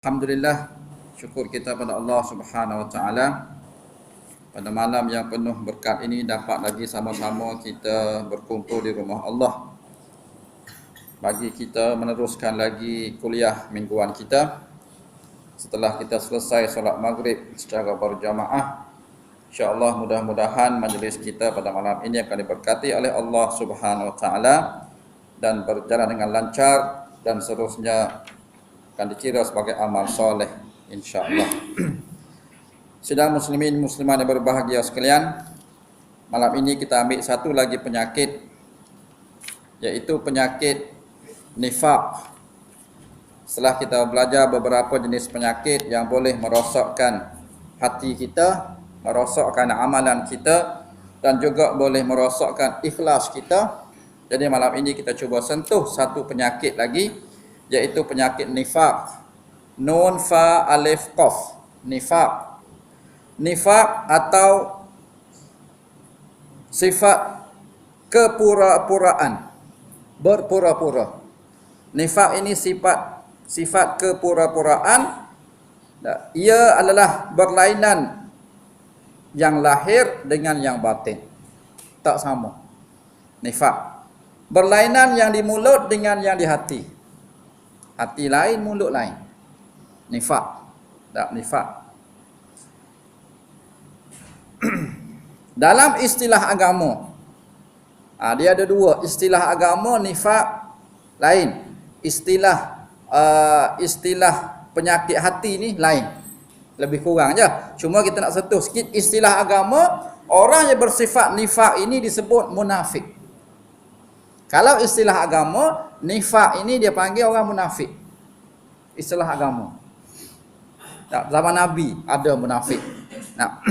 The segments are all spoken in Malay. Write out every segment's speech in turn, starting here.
Alhamdulillah, syukur kita pada Allah Subhanahu wa taala. Pada malam yang penuh berkat ini dapat lagi sama-sama kita berkumpul di rumah Allah. Bagi kita meneruskan lagi kuliah mingguan kita. Setelah kita selesai solat maghrib secara berjamaah, insya-Allah mudah-mudahan majlis kita pada malam ini akan diberkati oleh Allah Subhanahu wa taala dan berjalan dengan lancar dan seterusnya akan dikira sebagai amal soleh, insya-Allah. Sidang muslimin muslimat yang berbahagia sekalian, malam ini kita ambil satu lagi penyakit, yaitu penyakit nifaq. Setelah kita belajar beberapa jenis penyakit yang boleh merosakkan hati kita, merosakkan amalan kita, dan juga boleh merosakkan ikhlas kita. Jadi malam ini kita cuba sentuh satu penyakit lagi, yaitu penyakit nifaq. Nun fa alif qaf, nifaq. Nifaq atau sifat kepura-puraan, berpura-pura. Nifaq ini sifat kepura-puraan. Ia adalah berlainan yang lahir dengan yang batin, tak sama. Nifaq berlainan yang di mulut dengan yang di hati. Hati lain, mulut lain. Nifaq. Tak nifaq. Dalam istilah agama, dia ada dua. Istilah agama, nifaq lain. Istilah penyakit hati ni lain. Lebih kurang je. Cuma kita nak sentuh sikit istilah agama. Orang yang bersifat nifaq ini disebut munafik. Kalau istilah agama, nifaq ini dia panggil orang munafik. Istilah agama. Zaman Nabi ada munafik. Nah,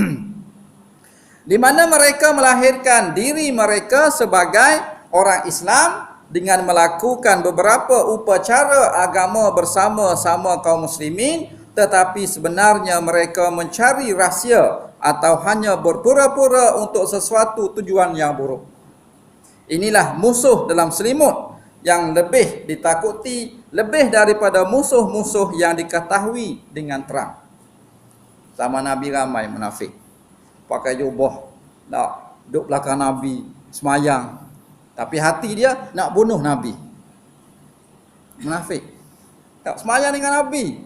di mana mereka melahirkan diri mereka sebagai orang Islam dengan melakukan beberapa upacara agama bersama-sama kaum muslimin, tetapi sebenarnya mereka mencari rahsia atau hanya berpura-pura untuk sesuatu tujuan yang buruk. Inilah musuh dalam selimut yang lebih ditakuti, lebih daripada musuh-musuh yang diketahui dengan terang. Zaman Nabi ramai munafik. Pakai jubah, nak duduk belakang Nabi, semayang. Tapi hati dia nak bunuh Nabi. Munafik. Tak semayang dengan Nabi.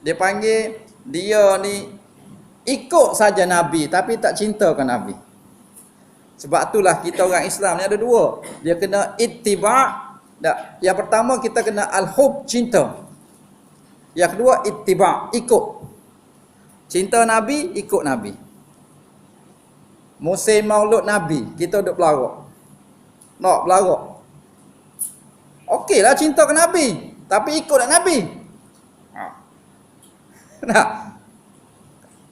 Dia panggil dia ni ikut saja Nabi tapi tak cinta ke Nabi. Sebab itulah kita orang Islam ni ada dua. Dia kena ittiba'. Yang pertama kita kena al-hub, cinta. Yang kedua ittiba', ikut. Cinta Nabi, ikut Nabi. Musim maulud Nabi, kita duduk pelarak. Nak pelarak. Okeylah cinta ke Nabi, tapi ikut Nabi. Nah,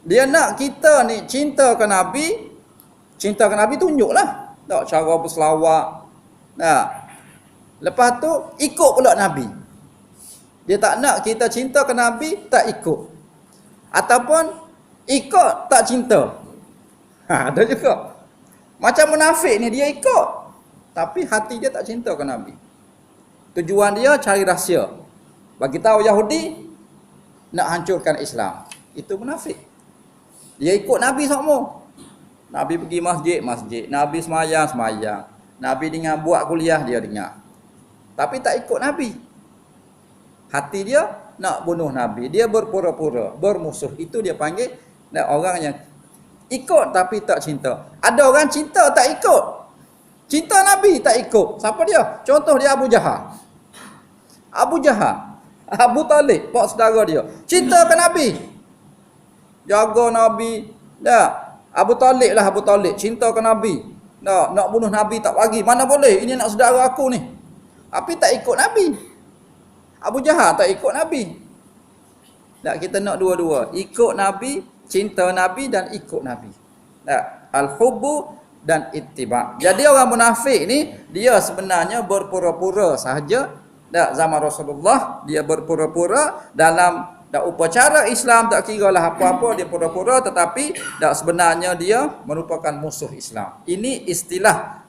dia nak kita ni cinta ke Nabi. Cinta ke Nabi tunjuklah. Tak cara berselawat. Nah. Lepas tu ikut pula Nabi. Dia tak nak kita cinta ke Nabi, tak ikut. Ataupun ikut tak cinta. Ada juga. Macam munafik ni dia ikut, tapi hati dia tak cinta ke Nabi. Tujuan dia cari rahsia. Bagi tahu Yahudi nak hancurkan Islam. Itu munafik. Dia ikut Nabi semua. Nabi pergi masjid. Nabi semayang. Nabi dengar buat kuliah, dia dengar. Tapi tak ikut Nabi. Hati dia nak bunuh Nabi. Dia berpura-pura, bermusuh. Itu dia panggil orang yang ikut tapi tak cinta. Ada orang cinta tak ikut. Cinta Nabi tak ikut. Siapa dia? Contoh dia Abu Jahal. Abu Talib, pak saudara dia. Cinta ke Nabi. Jaga Nabi. Abu Talib, cinta ke Nabi. Nak bunuh Nabi tak bagi. Mana boleh, ini nak saudara aku ni. Tapi tak ikut Nabi. Abu Jahal tak ikut Nabi. Tak, kita nak dua-dua. Ikut Nabi, cinta Nabi dan ikut Nabi. Al-hubbu dan ittiba'. Jadi orang munafik ni, dia sebenarnya berpura-pura sahaja. Zaman Rasulullah, dia berpura-pura dalam upacara Islam, tak kira lah apa-apa, dia pura-pura, tetapi sebenarnya dia merupakan musuh Islam. Ini istilah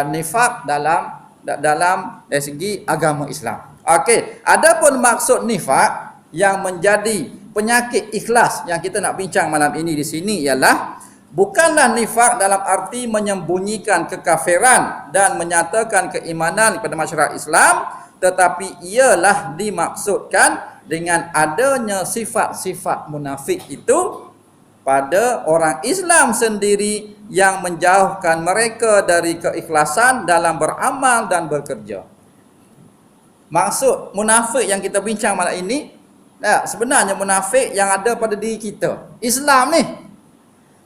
nifaq dalam dari segi agama Islam. Okey, adapun maksud nifaq yang menjadi penyakit ikhlas yang kita nak bincang malam ini di sini ialah bukanlah nifak dalam arti menyembunyikan kekafiran dan menyatakan keimanan kepada masyarakat Islam, tetapi ialah dimaksudkan dengan adanya sifat-sifat munafik itu pada orang Islam sendiri yang menjauhkan mereka dari keikhlasan dalam beramal dan bekerja. Maksud munafik yang kita bincang malam ini, sebenarnya munafik yang ada pada diri kita. Islam ni,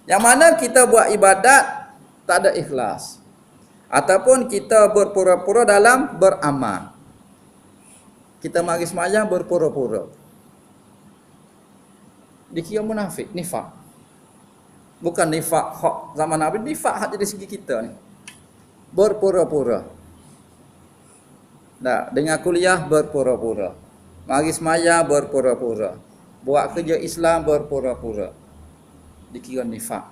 yang mana kita buat ibadat tak ada ikhlas, ataupun kita berpura-pura dalam beramal. Kita mari sembahyang berpura-pura, dikira munafik, nifak. Bukan nifak hak zaman Nabi, nifak hak dari segi kita ni. Berpura-pura. Dengan kuliah berpura-pura. Mari semaya berpura-pura. Buat kerja Islam berpura-pura. Dikira nifak.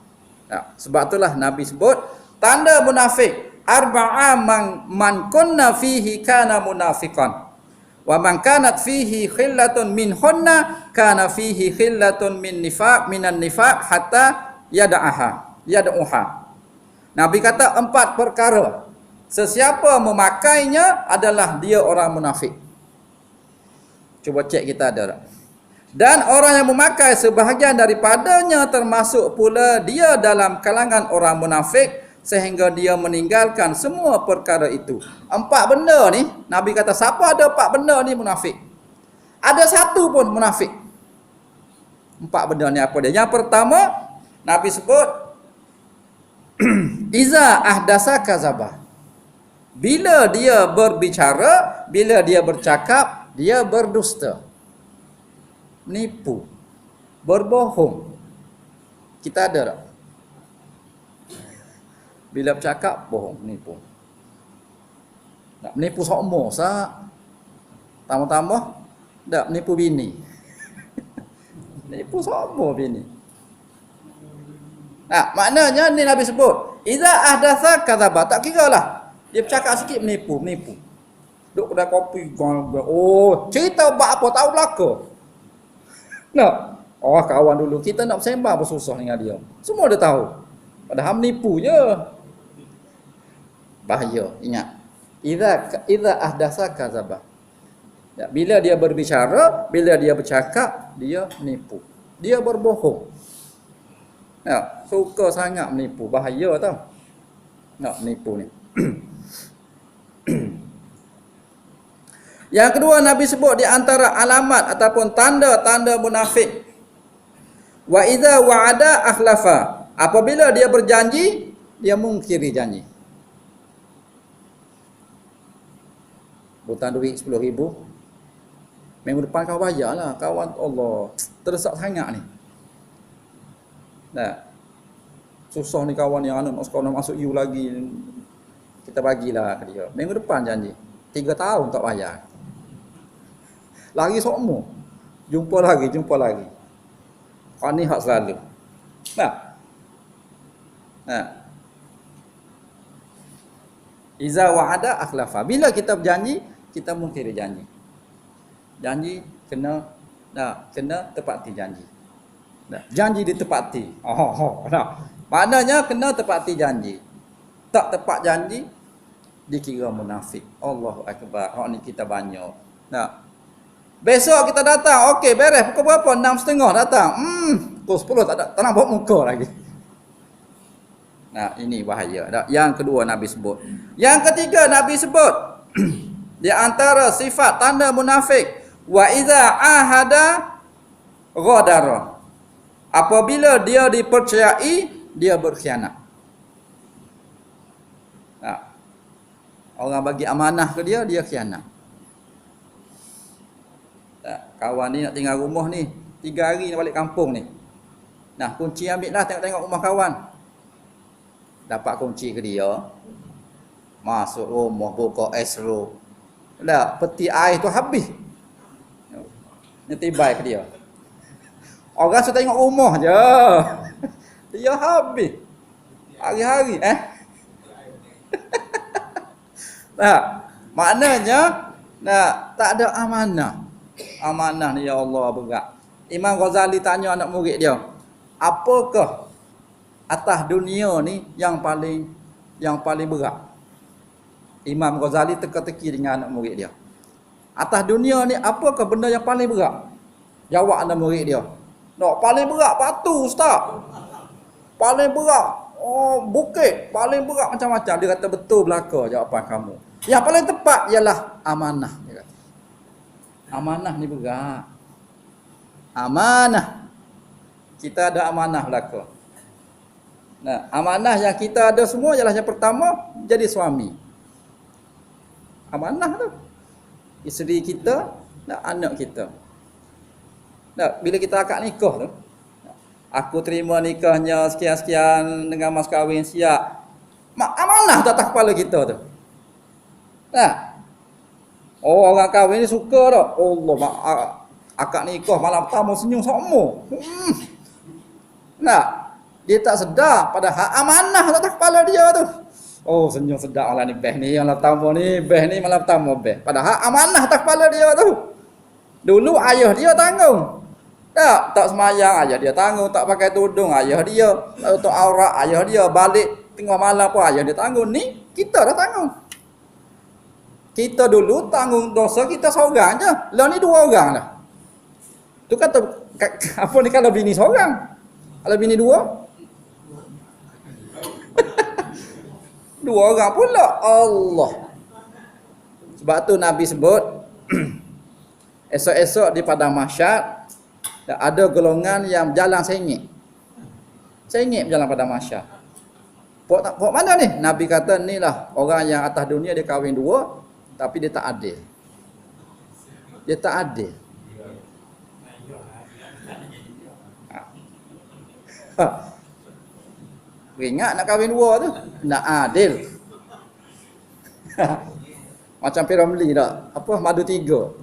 Sebab itulah Nabi sebut tanda munafik arba'a man kunna fihi kana munafiqan. Wa man kanat fihi khillatun minhunna kana fihi khillatun minan nifaq hatta yad'uha. Nabi kata 4 perkara. Sesiapa memakainya adalah dia orang munafik. Cuba cek kita ada tak? Dan orang yang memakai sebahagian daripadanya termasuk pula dia dalam kalangan orang munafik sehingga dia meninggalkan semua perkara itu. 4 benda ni, Nabi kata siapa ada 4 benda ni munafik. Ada satu pun munafik. 4 benda ni apa dia? Yang pertama, Nabi sebut iza ahdasa kazabah. Bila dia berbicara, bila dia bercakap, dia berdusta. Menipu. Berbohong. Kita ada tak? Bila bercakap, bohong, menipu. Nak menipu sokmo, tambah-tambah, tak menipu bini. Menipu sokmo bini. Maknanya ni Nabi sebut, iza ahdatsa kadzaba, tak kira lah. Dia bercakap sikit menipu. Duk kedai kopi, cerita buat apa tahu belaka. Kawan dulu kita nak bersembah bersusah dengan dia. Semua dia tahu. Padahal menipu je. Bahaya, ingat. Iza ahdatsa kadzaba. Bila dia berbicara, bila dia bercakap, dia menipu. Dia berbohong. Suka sangat menipu, bahaya tau. Nak menipu ni. Yang kedua Nabi sebut di antara alamat ataupun tanda-tanda munafik. Wa idza wa'ada akhlafa. Apabila dia berjanji, dia mungkiri janji. Hutang duit 10,000. Minggu depan kau bayarlah, kawan. Allah, terdesak sangat ni. Susah ni kawan yang nak sekolah masuk U lagi. Kita bagilah ke dia. Minggu depan janji. 3 tahun tak bayar. Lagi sokmo. Jumpa lagi. Kau ni hak selalu. Iza wa'ada akhlafa. Bila kita berjanji, kita mungkiri janji. Janji kena tepati janji. Janji ditepati. Maknanya kena tepati janji. Tak tepat janji dikira munafik. Allahu akbar. Hak ni kita banyak. Besok kita datang, okey beres pukul berapa? 6.30 datang. Pukul 10 tak nak bawa muka lagi. Ini bahaya. Yang kedua Nabi sebut. Yang ketiga Nabi sebut di antara sifat tanda munafik, wa iza ahada ghadara. Apabila dia dipercayai, dia berkhianat. Orang bagi amanah ke dia, dia khianat. Kawan ni nak tinggal rumah ni 3 hari nak balik kampung ni. Kunci ambil lah, tengok-tengok rumah kawan. Dapat kunci ke dia, masuk rumah, buka esro. Peti air tu habis. Netibai ke dia. Orang sudah tengok rumah je. Dia habis. Hari-hari maknanya tak ada amanah. Amanah ni ya Allah berat. Imam Ghazali tanya anak murid dia, apakah atas dunia ni yang paling berat? Imam Ghazali teka-teki dengan anak murid dia. Atas dunia ni apakah benda yang paling berat? Jawab anak murid dia. Nak paling berat batu ustaz. Paling berat bukit, paling berat macam-macam. Dia kata betul belaka jawapan kamu. Yang paling tepat ialah amanah. Dia kata. Amanah ni berat. Amanah. Kita ada amanah belaka. Nah, amanah yang kita ada semua ialah yang pertama jadi suami. Amanah tu. Isteri kita dan anak kita. Nah, bila kita akad nikah tu, aku terima nikahnya sekian-sekian dengan mas kahwin siap. Amanah tak atas kepala kita tu. Nah. Orang kahwin ni suka tak? Allah, akad nikah malam pertama senyum semua. Nah, dia tak sedar padahal amanah tak atas kepala dia tu. Oh, senyum sedap lah ni beh ni malam pertama ni, beh ni malam pertama beh. Padahal amanah atas kepala dia tu. Dulu ayah dia tanggung. Tak semayang ayah dia tanggung, tak pakai tudung ayah dia, tak tutup aurat ayah dia, balik tengah malam pun ayah dia tanggung. Ni kita dah tanggung. Kita dulu tanggung dosa kita seorang je. Lah ni dua orang dah. Tu kata apa ni kalau bini seorang? Kalau bini dua? Dua orang pula. Allah. Sebab tu Nabi sebut esok-esok di padang mahsyar ada golongan yang berjalan sengit. Sengit berjalan padang mahsyar. Pok mana ni? Nabi kata inilah orang yang atas dunia dia kahwin dua tapi dia tak adil. Dia tak adil. Ingat nak kahwin dua tu, nak adil. Macam Piramli tak? Apa madu tiga.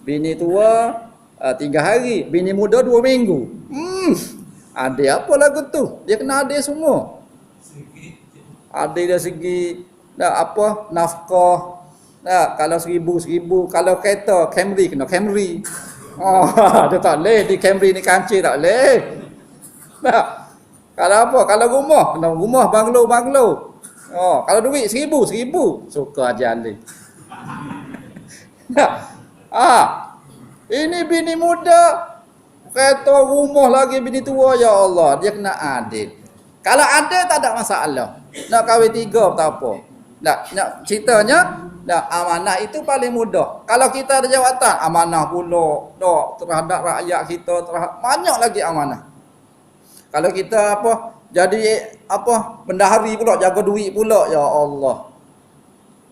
Bini tua 3 hari, bini muda 2 minggu. Adil apa lagu tu? Dia kena adil semua. Adil dari segi apa nafkah. Kalau 1,000, kalau kereta Camry kena Camry. Dia tak boleh di Camry ni kancil tak boleh. Kalau apa? Kalau rumah kena rumah banglo. Kalau duit 1,000 suka aja Ali. Ini bini muda kereta rumah lagi bini tua ya Allah, dia kena adil. Kalau adil tak ada masalah. Nak kahwin 3 tak apa. Nak ceritanya amanah itu paling mudah. Kalau kita ada jawatan, amanah pula terhadap rakyat kita, banyak lagi amanah. Kalau kita jadi bendahari pula, jaga duit pula, ya Allah.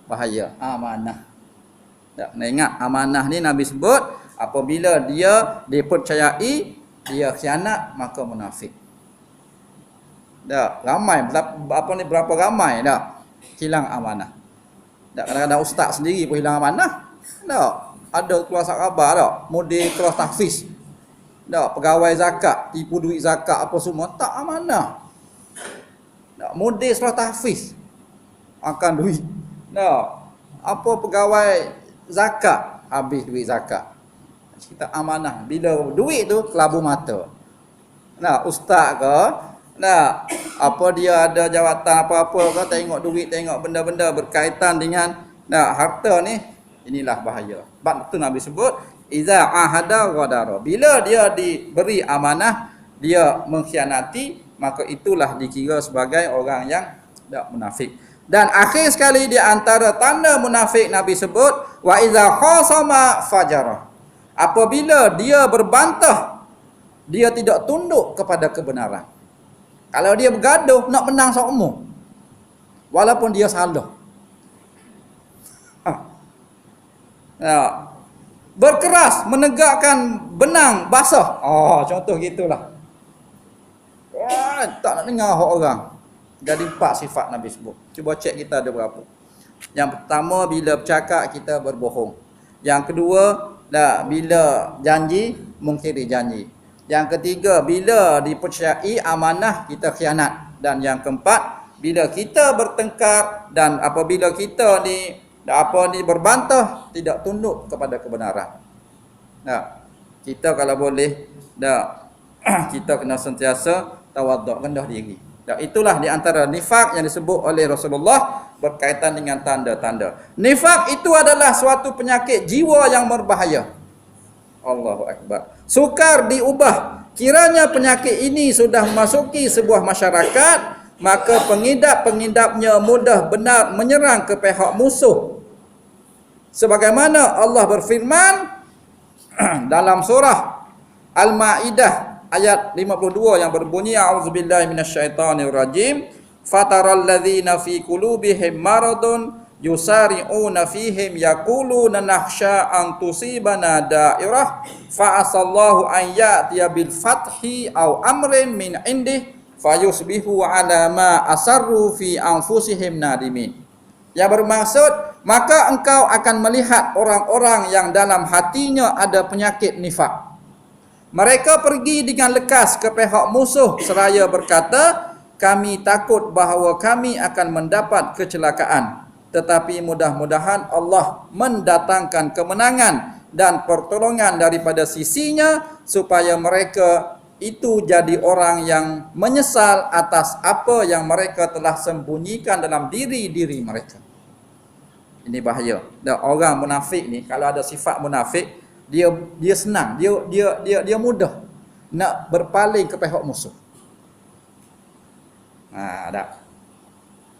Bahaya amanah. Nak ingat amanah ni Nabi sebut apabila dia dipercayai, dia khianat maka munafik. Ramai berapa ramai hilang amanah. Kadang-kadang ustaz sendiri pun hilang amanah. Ada keluar khabar mudir keluar tahfiz. Pegawai zakat, tipu duit zakat apa semua tak amanah. Mudir keluar tahfiz makan duit. Apa pegawai zakat habis duit zakat. Kita amanah. Bila duit tu kelabu mata. Ustaz ke apa dia ada jawatan apa-apa ke, tengok duit, tengok benda-benda berkaitan dengan harta ni, inilah bahaya. Sebab tu Nabi sebut iza ahada ghadara. Bila dia diberi amanah dia mengkhianati, maka itulah dikira sebagai orang yang munafik. Dan akhir sekali di antara tanda munafik Nabi sebut wa iza khasama fajara. Apabila dia berbantah, dia tidak tunduk kepada kebenaran. Kalau dia bergaduh, nak menang seumur. Walaupun dia salah. Berkeras, menegakkan benang basah. Contoh gitulah. Tak nak dengar orang. Jadi 4 sifat Nabi sebut. Cuba cek kita ada berapa. Yang pertama, bila bercakap kita berbohong. Yang kedua, bila janji, mungkiri janji. Yang ketiga, bila dipercayai amanah kita khianat. Dan yang keempat, bila kita bertengkar dan apabila kita ni Dan apa ni berbantah, tidak tunduk kepada kebenaran. Nah, kita kalau boleh kita kena sentiasa tawaduk, rendah diri. Dan itulah di antara nifak yang disebut oleh Rasulullah berkaitan dengan tanda-tanda. Nifak itu adalah suatu penyakit jiwa yang berbahaya. Allahu Akbar. Sukar diubah. Kiranya penyakit ini sudah memasuki sebuah masyarakat, maka pengidap-pengidapnya mudah benar menyerang ke pihak musuh. Sebagaimana Allah berfirman dalam surah Al-Maidah ayat 52 yang berbunyi, a'udzubillahi minasyaitonirrajim, fataral ladzina fi qulubihim maradun yusari'una fihim yaquluna nakhsha an tusibana da'irah fa asallahu an ya'tiya bil fathi aw amrin min indih fayusbihu ala ma asarru fi anfusihim nadimin. Yang bermaksud, maka engkau akan melihat orang-orang yang dalam hatinya ada penyakit nifak. Mereka pergi dengan lekas ke pihak musuh seraya berkata, kami takut bahawa kami akan mendapat kecelakaan. Tetapi mudah-mudahan Allah mendatangkan kemenangan dan pertolongan daripada sisinya supaya mereka itu jadi orang yang menyesal atas apa yang mereka telah sembunyikan dalam diri-diri mereka. Ini bahaya. Dan orang munafik ni, kalau ada sifat munafik, dia senang, dia mudah nak berpaling ke pihak musuh.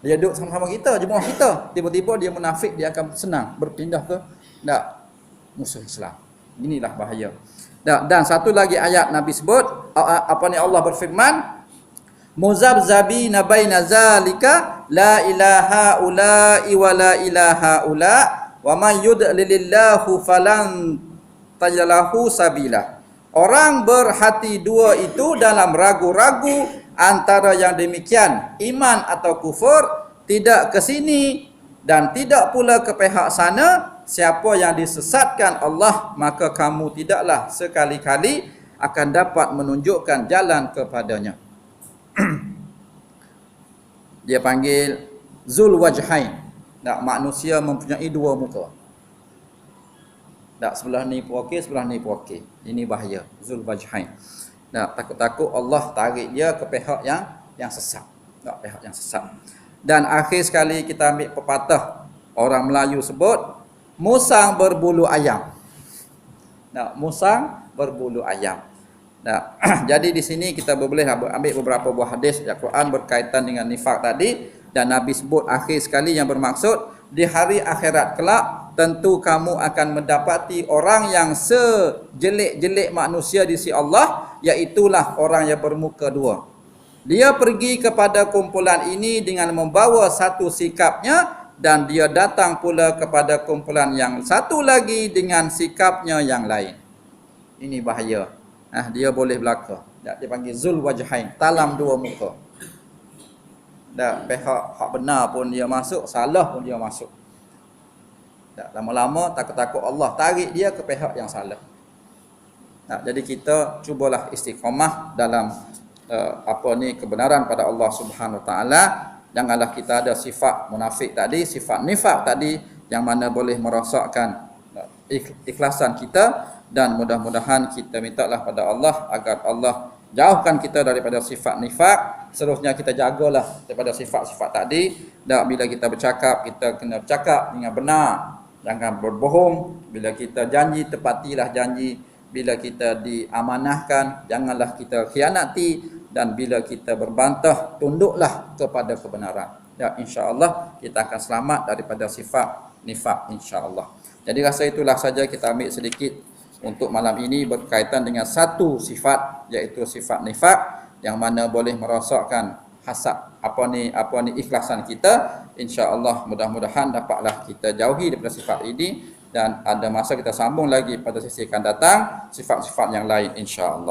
Dia duduk sama-sama kita, jemaah kita, tiba-tiba dia munafik, dia akan senang berpindah ke musuh Islam. Inilah bahaya. Dan satu lagi ayat Nabi sebut, apa ni Allah berfirman, muzabzabina baina zalika la ilaha ula'i wa la ilaha ula wa man yudlilillahu falan tajalahu sabila. Orang berhati dua itu dalam ragu-ragu antara yang demikian, iman atau kufur, tidak ke sini dan tidak pula ke pihak sana. Siapa yang disesatkan Allah, maka kamu tidaklah sekali-kali akan dapat menunjukkan jalan kepadanya. Dia panggil Zul Wajhain. Manusia mempunyai dua muka. Sebelah ni pun okey, sebelah ni pun okey. Ini bahaya, Zul Wajhain. Takut-takut Allah tarik dia ke pihak yang sesat. Pihak yang sesat. Dan akhir sekali kita ambil pepatah orang Melayu sebut, musang berbulu ayam. Musang berbulu ayam. Jadi di sini kita boleh ambil beberapa buah hadis Al-Quran berkaitan dengan nifak tadi, dan Nabi sebut akhir sekali yang bermaksud di hari akhirat kelak tentu kamu akan mendapati orang yang sejelek-jelek manusia di sisi Allah, iaitulah orang yang bermuka dua. Dia pergi kepada kumpulan ini dengan membawa satu sikapnya, dan dia datang pula kepada kumpulan yang satu lagi dengan sikapnya yang lain. Ini bahaya. Dia boleh belaka. Dia panggil Zul Wajhain, talam dua muka. Pihak hak benar pun dia masuk, salah pun dia masuk. Lama-lama takut-takut Allah tarik dia ke pihak yang salah. Jadi kita cubalah istiqamah dalam kebenaran pada Allah Subhanahu Wa Taala. Janganlah kita ada sifat munafik tadi, sifat nifak tadi, yang mana boleh merosakkan ikhlasan kita. Dan mudah-mudahan kita mintalah pada Allah agar Allah jauhkan kita daripada sifat nifak. Seterusnya kita jagalah daripada sifat-sifat tadi. Dan bila kita bercakap, kita kena bercakap dengan benar, jangan berbohong. Bila kita janji, tepatilah janji. Bila kita diamanahkan, janganlah kita khianati. Dan bila kita berbantah, tunduklah kepada kebenaran. Ya, insya-Allah kita akan selamat daripada sifat nifak, insya-Allah. Jadi rasa itulah saja kita ambil sedikit untuk malam ini berkaitan dengan satu sifat, iaitu sifat nifak, yang mana boleh merosakkan hasad ikhlasan kita. Insya-Allah mudah-mudahan dapatlah kita jauhi daripada sifat ini, dan ada masa kita sambung lagi pada sesi akan datang sifat-sifat yang lain, insya-Allah.